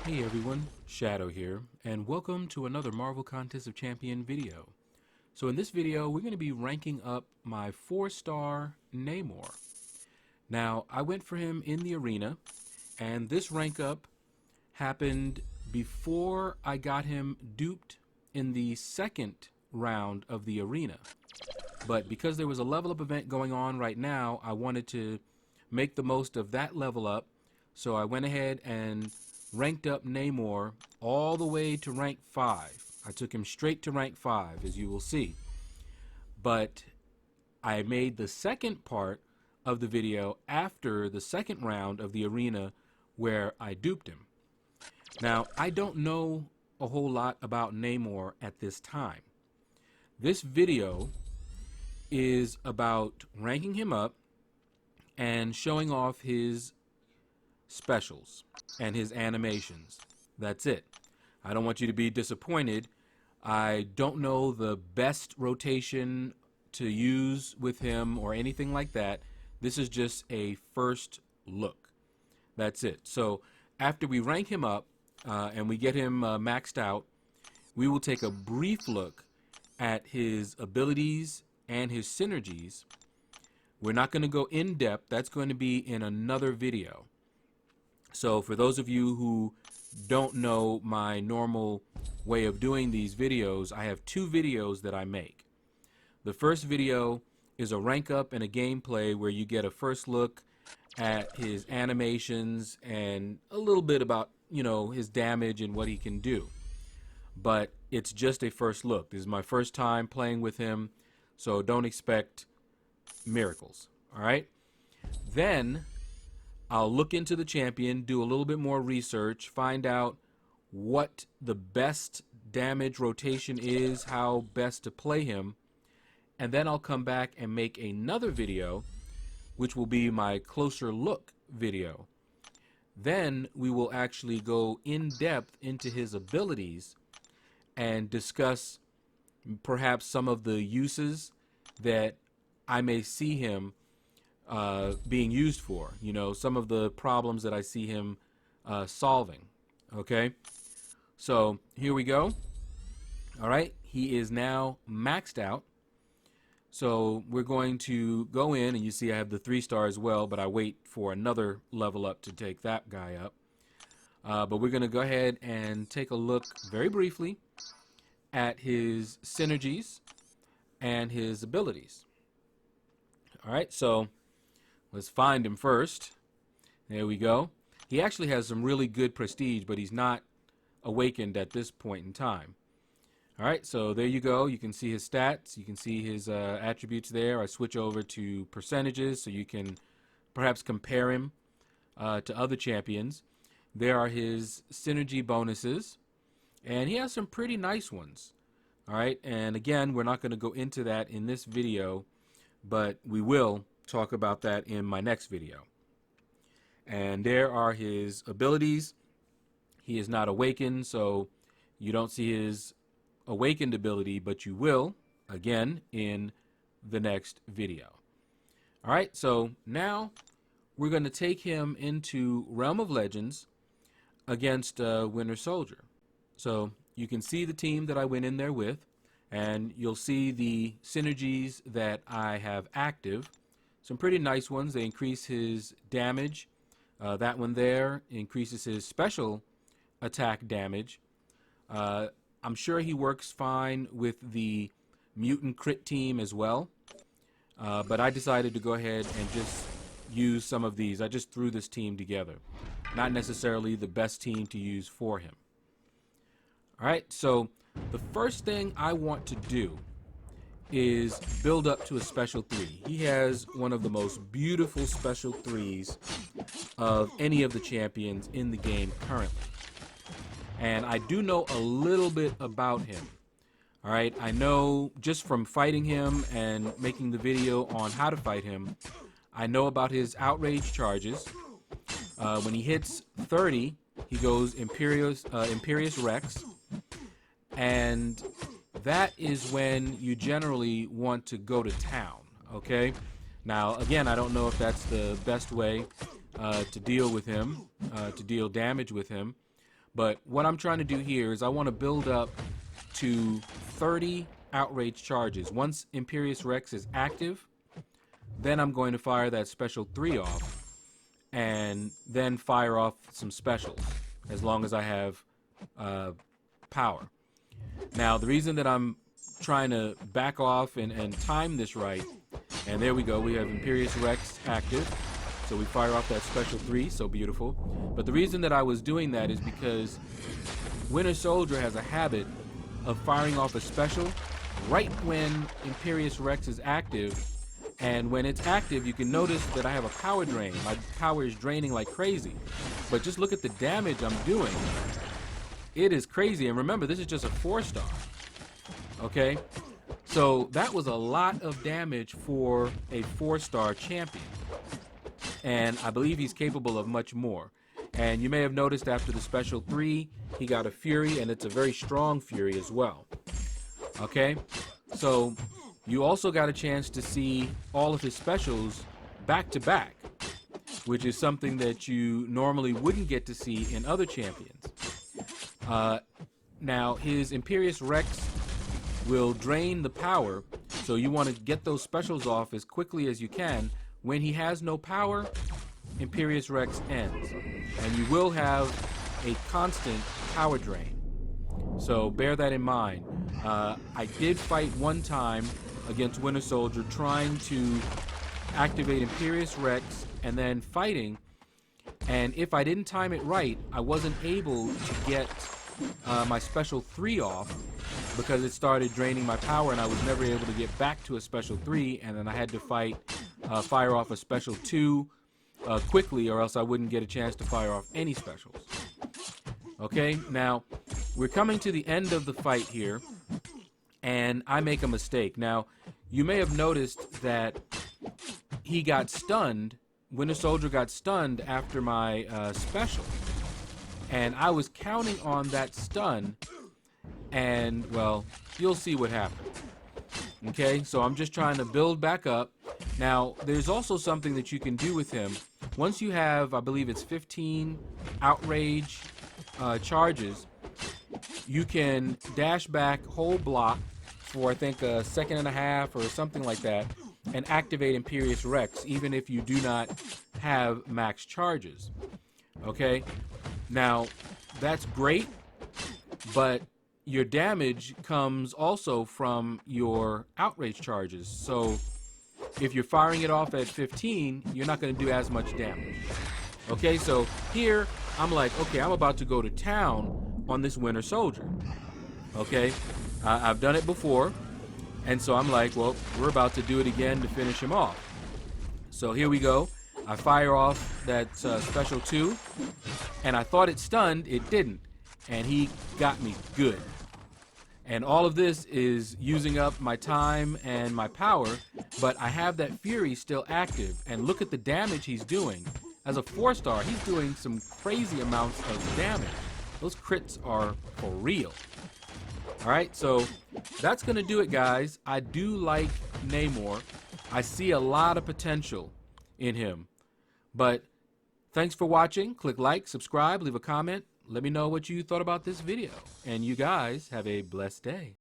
Hey everyone, Shaedow here, and welcome to another Marvel Contest of Champion video. So in this video, we're going to be ranking up my 4-star Namor. Now, I went for him in the arena, and this rank up happened before I got him duped in the second round of the arena. But because there was a level up event going on right now, I wanted to make the most of that level up, so I went ahead and ranked up Namor all the way to rank 5. I took him straight to rank 5, as you will see. But I made the second part of the video after the second round of the arena where I duped him. Now, I don't know a whole lot about Namor at this time. This video is about ranking him up and showing off his specials and his animations. That's it. I don't want you to be disappointed. I don't know the best rotation to use with him or anything like that. This is just a first look. That's it. So after we rank him up and we get him maxed out, we will take a brief look at his abilities and his synergies. We're not going to go in depth. That's going to be in another video. So for those of you who don't know my normal way of doing these videos, I have 2 videos that I make. The first video is a rank up and a gameplay where you get a first look at his animations and a little bit about, his damage and what he can do. But it's just a first look. This is my first time playing with him, so don't expect miracles. All right? Then I'll look into the champion, do a little bit more research, find out what the best damage rotation is, how best to play him, and then I'll come back and make another video, which will be my closer look video. Then we will actually go in depth into his abilities and discuss perhaps some of the uses that I may see him being used for, some of the problems that I see him solving. Okay, so here we go. All right, he is now maxed out. So we're going to go in, and you see I have the 3-star as well, but I wait for another level up to take that guy up. But we're going to go ahead and take a look very briefly at his synergies and his abilities. All right, so let's find him first. There we go. He actually has some really good prestige, but he's not awakened at this point in time. All right, so there you go. You can see his stats. You can see his attributes there. I switch over to percentages so you can perhaps compare him to other champions. There are his synergy bonuses, and he has some pretty nice ones. All right, and again, we're not going to go into that in this video, but we will talk about that in my next video. And there are his abilities. He is not awakened, so you don't see his awakened ability, but you will, again, in the next video. All right, so now we're going to take him into Realm of Legends against Winter Soldier. So you can see the team that I went in there with, and you'll see the synergies that I have active. Some pretty nice ones. They increase his damage. That one there increases his special attack damage. I'm sure he works fine with the mutant crit team as well. But I decided to go ahead and just use some of these. I just threw this team together. Not necessarily the best team to use for him. All right, so the first thing I want to do is build up to a special 3. He has one of the most beautiful special 3s of any of the champions in the game currently. And I do know a little bit about him. All right, I know just from fighting him and making the video on how to fight him, I know about his outrage charges. When he hits 30, he goes Imperious Rex, and that is when you generally want to go to town. Okay, now again, I don't know if that's the best way to deal with him, to deal damage with him. But what I'm trying to do here is I want to build up to 30 outrage charges. Once Imperious Rex is active, then I'm going to fire that special 3 off, and then fire off some specials, as long as I have power. Now, the reason that I'm trying to back off and time this right, and there we go, we have Imperious Rex active, so we fire off that special 3, so beautiful. But the reason that I was doing that is because Winter Soldier has a habit of firing off a special right when Imperious Rex is active, and when it's active, you can notice that I have a power drain. My power is draining like crazy. But just look at the damage I'm doing. It is crazy. And remember, this is just a 4-star. Okay? So that was a lot of damage for a 4-star champion. And I believe he's capable of much more. And you may have noticed after the special 3, he got a Fury, and it's a very strong Fury as well. Okay? So you also got a chance to see all of his specials back to back, which is something that you normally wouldn't get to see in other champions. Now, his Imperious Rex will drain the power, so you want to get those specials off as quickly as you can. When he has no power, Imperious Rex ends, and you will have a constant power drain. So bear that in mind. I did fight one time against Winter Soldier trying to activate Imperious Rex and then fighting, and if I didn't time it right, I wasn't able to get my special 3 off because it started draining my power, and I was never able to get back to a special 3, and then I had to fire off a special 2 quickly, or else I wouldn't get a chance to fire off any specials. Okay, now we're coming to the end of the fight here, and I make a mistake. Now, you may have noticed that he got stunned. Winter Soldier got stunned after my special, and I was counting on that stun, and, well, you'll see what happened. Okay, so I'm just trying to build back up. Now, there's also something that you can do with him. Once you have, I believe it's 15 outrage charges, you can dash back whole block for, I think, a second and a half or something like that, and activate Imperious Rex, even if you do not have max charges. Okay? Now, that's great, but your damage comes also from your outrage charges. So if you're firing it off at 15, you're not going to do as much damage. Okay, so here I'm like, okay, I'm about to go to town on this Winter Soldier. Okay, I've done it before, and so I'm like, well, we're about to do it again to finish him off. So here we go. I fire off that special 2, and I thought it stunned. It didn't, and he got me good. And all of this is using up my time and my power, but I have that Fury still active, and look at the damage he's doing. As a 4-star, he's doing some crazy amounts of damage. Those crits are for real. Alright, so that's going to do it, guys. I do like Namor. I see a lot of potential in him. But thanks for watching. Click like, subscribe, leave a comment. Let me know what you thought about this video. And you guys have a blessed day.